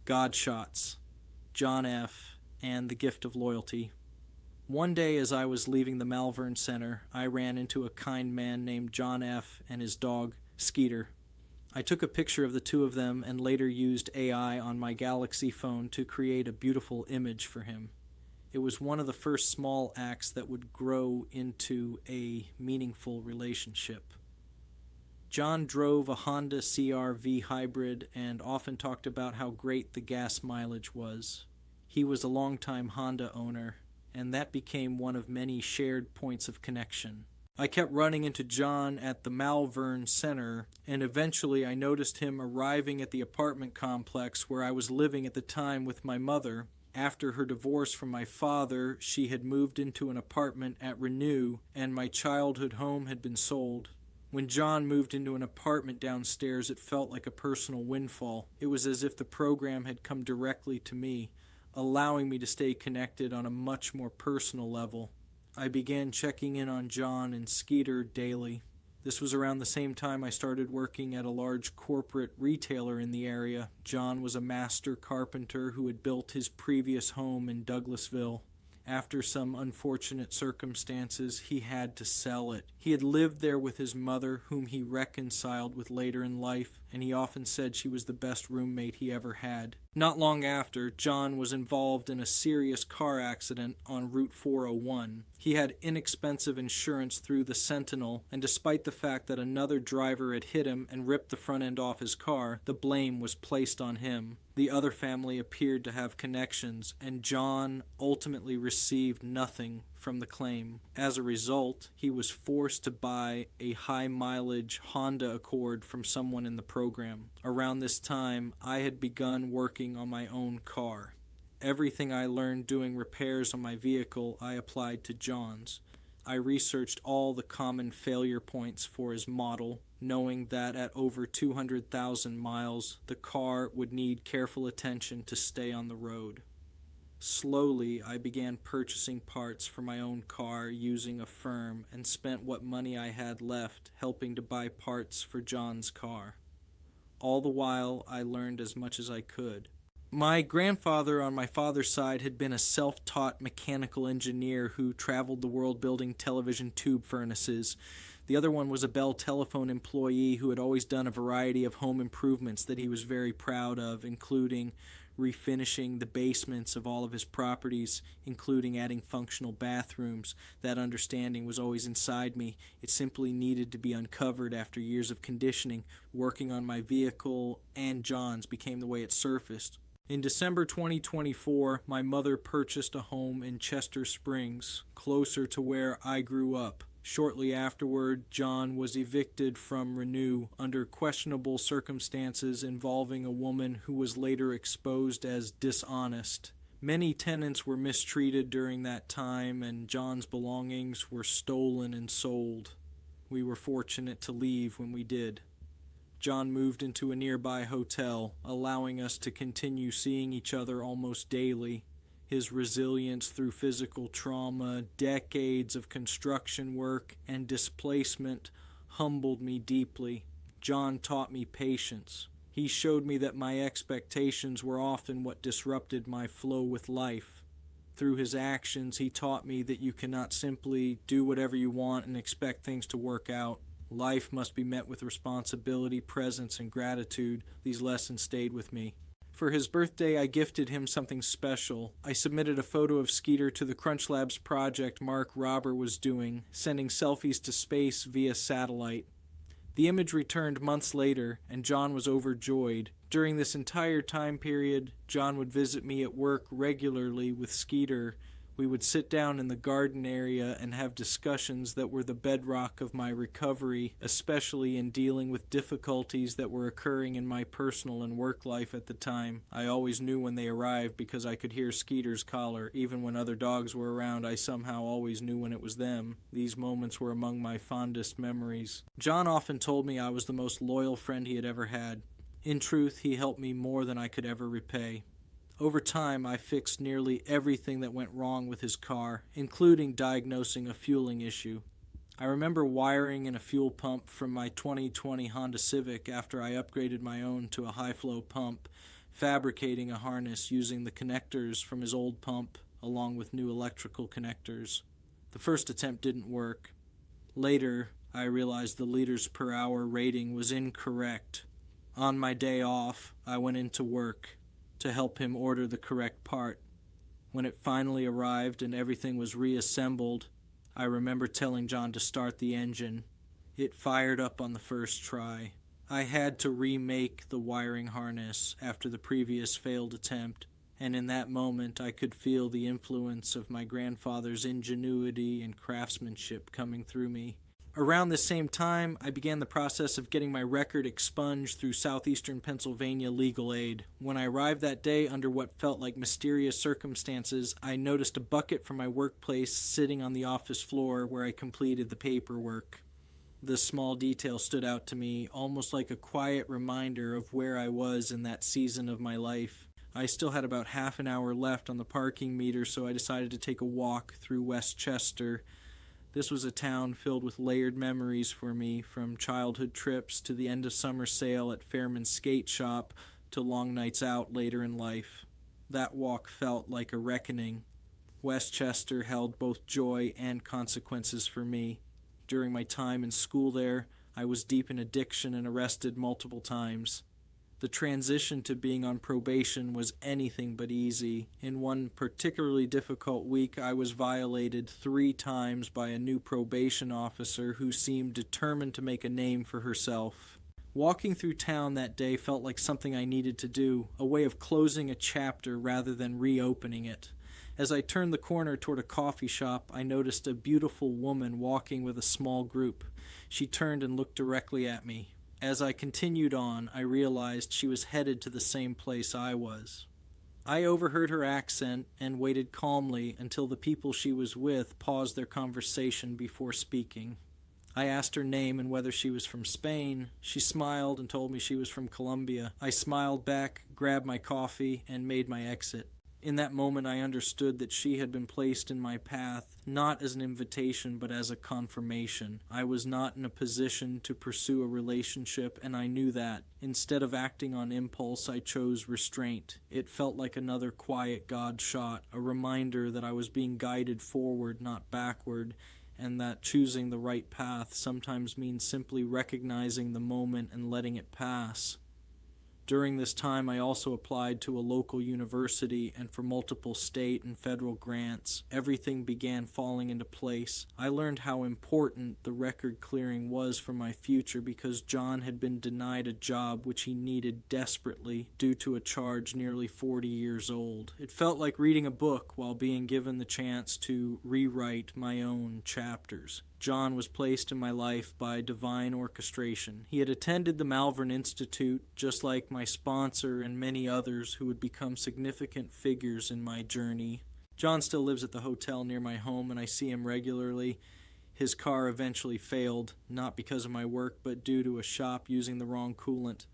God Shots, John F., and The Gift of Loyalty. One day as I was leaving the Malvern Center, I ran into a kind man named John F. and his dog, Skeeter. I took a picture of the two of them and later used AI on my Galaxy phone to create a beautiful image for him. It was one of the first small acts that would grow into a meaningful relationship. John drove a Honda CR-V hybrid and often talked about how great the gas mileage was. He was a longtime Honda owner, and that became one of many shared points of connection. I kept running into John at the Malvern Center, and eventually I noticed him arriving at the apartment complex where I was living at the time with my mother. After her divorce from my father, she had moved into an apartment at Renew, and my childhood home had been sold. When John moved into an apartment downstairs, it felt like a personal windfall. It was as if the program had come directly to me, allowing me to stay connected on a much more personal level. I began checking in on John and Skeeter daily. This was around the same time I started working at a large corporate retailer in the area. John was a master carpenter who had built his previous home in Douglasville. After some unfortunate circumstances, he had to sell it. He had lived there with his mother, whom he reconciled with later in life, and he often said she was the best roommate he ever had. Not long after, John was involved in a serious car accident on Route 401. He had inexpensive insurance through the Sentinel, and despite the fact that another driver had hit him and ripped the front end off his car, the blame was placed on him. The other family appeared to have connections, and John ultimately received nothing from the claim. As a result, he was forced to buy a high-mileage Honda Accord from someone in the program. Around this time, I had begun working on my own car. Everything I learned doing repairs on my vehicle, I applied to John's. I researched all the common failure points for his model, knowing that at over 200,000 miles, the car would need careful attention to stay on the road. Slowly, I began purchasing parts for my own car using a firm and spent what money I had left helping to buy parts for John's car. All the while, I learned as much as I could. My grandfather on my father's side had been a self-taught mechanical engineer who traveled the world building television tube furnaces. The other one was a Bell Telephone employee who had always done a variety of home improvements that he was very proud of, including refinishing the basements of all of his properties, including adding functional bathrooms. That understanding was always inside me. It simply needed to be uncovered after years of conditioning. Working on my vehicle and John's became the way it surfaced. In December 2024, my mother purchased a home in Chester Springs, closer to where I grew up. Shortly afterward, John was evicted from Renew under questionable circumstances involving a woman who was later exposed as dishonest. Many tenants were mistreated during that time, and John's belongings were stolen and sold. We were fortunate to leave when we did. John moved into a nearby hotel, allowing us to continue seeing each other almost daily. His resilience through physical trauma, decades of construction work, and displacement humbled me deeply. John taught me patience. He showed me that my expectations were often what disrupted my flow with life. Through his actions, he taught me that you cannot simply do whatever you want and expect things to work out. Life must be met with responsibility, presence, and gratitude. These lessons stayed with me. For his birthday, I gifted him something special. I submitted a photo of Skeeter to the Crunch Labs project Mark Robber was doing, sending selfies to space via satellite. The image returned months later, and John was overjoyed. During this entire time period, John would visit me at work regularly with Skeeter. We would sit down in the garden area and have discussions that were the bedrock of my recovery, especially in dealing with difficulties that were occurring in my personal and work life at the time. I always knew when they arrived because I could hear Skeeter's collar. Even when other dogs were around, I somehow always knew when it was them. These moments were among my fondest memories. John often told me I was the most loyal friend he had ever had. In truth, he helped me more than I could ever repay. Over time, I fixed nearly everything that went wrong with his car, including diagnosing a fueling issue. I remember wiring in a fuel pump from my 2020 Honda Civic after I upgraded my own to a high-flow pump, fabricating a harness using the connectors from his old pump along with new electrical connectors. The first attempt didn't work. Later, I realized the liters per hour rating was incorrect. On my day off, I went into work to help him order the correct part. When it finally arrived and everything was reassembled, I remember telling John to start the engine. It fired up on the first try. I had to remake the wiring harness after the previous failed attempt, and in that moment I could feel the influence of my grandfather's ingenuity and craftsmanship coming through me. Around the same time, I began the process of getting my record expunged through southeastern Pennsylvania legal aid. When I arrived that day under what felt like mysterious circumstances, I noticed a bucket from my workplace sitting on the office floor where I completed the paperwork. This small detail stood out to me, almost like a quiet reminder of where I was in that season of my life. I still had about half an hour left on the parking meter, so I decided to take a walk through Westchester. This was a town filled with layered memories for me, from childhood trips to the end of summer sale at Fairman's Skate Shop to long nights out later in life. That walk felt like a reckoning. Westchester held both joy and consequences for me. During my time in school there, I was deep in addiction and arrested multiple times. The transition to being on probation was anything but easy. In one particularly difficult week, I was violated 3 times by a new probation officer who seemed determined to make a name for herself. Walking through town that day felt like something I needed to do, a way of closing a chapter rather than reopening it. As I turned the corner toward a coffee shop, I noticed a beautiful woman walking with a small group. She turned and looked directly at me. As I continued on, I realized she was headed to the same place I was. I overheard her accent and waited calmly until the people she was with paused their conversation before speaking. I asked her name and whether she was from Spain. She smiled and told me she was from Colombia. I smiled back, grabbed my coffee, and made my exit. In that moment, I understood that she had been placed in my path, not as an invitation, but as a confirmation. I was not in a position to pursue a relationship, and I knew that. Instead of acting on impulse, I chose restraint. It felt like another quiet God shot, a reminder that I was being guided forward, not backward, and that choosing the right path sometimes means simply recognizing the moment and letting it pass. During this time, I also applied to a local university and for multiple state and federal grants. Everything began falling into place. I learned how important the record clearing was for my future because John had been denied a job which he needed desperately due to a charge nearly 40 years old. It felt like reading a book while being given the chance to rewrite my own chapters. John was placed in my life by divine orchestration. He had attended the Malvern Institute, just like my sponsor and many others who would become significant figures in my journey. John still lives at the hotel near my home, and I see him regularly. His car eventually failed, not because of my work, but due to a shop using the wrong coolant.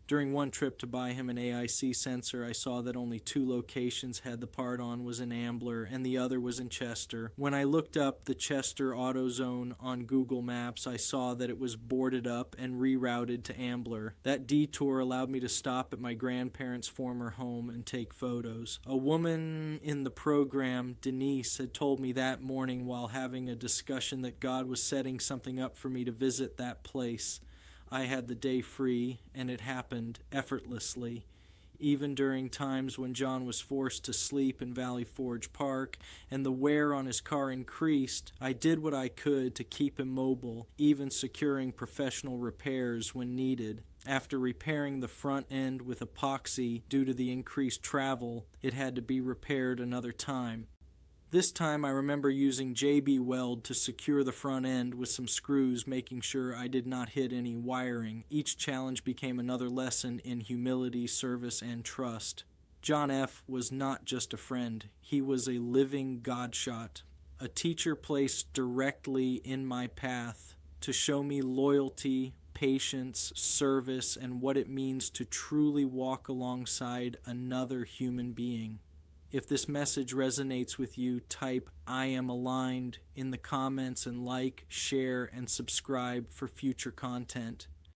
During one trip to buy him an AIC sensor, I saw that only 2 locations had the part on was in Ambler, and the other was in Chester. When I looked up the Chester AutoZone on Google Maps, I saw that it was boarded up and rerouted to Ambler. That detour allowed me to stop at my grandparents' former home and take photos. A woman in the program, Denise, had told me that morning while having a discussion that God was setting something up for me to visit that place. I had the day free, and it happened effortlessly. Even during times when John was forced to sleep in Valley Forge Park and the wear on his car increased, I did what I could to keep him mobile, even securing professional repairs when needed. After repairing the front end with epoxy due to the increased travel, it had to be repaired another time. This time I remember using JB Weld to secure the front end with some screws, making sure I did not hit any wiring. Each challenge became another lesson in humility, service, and trust. John F. was not just a friend. He was a living God shot, a teacher placed directly in my path to show me loyalty, patience, service, and what it means to truly walk alongside another human being. If this message resonates with you, type "I am aligned" in the comments and like, share, and subscribe for future content.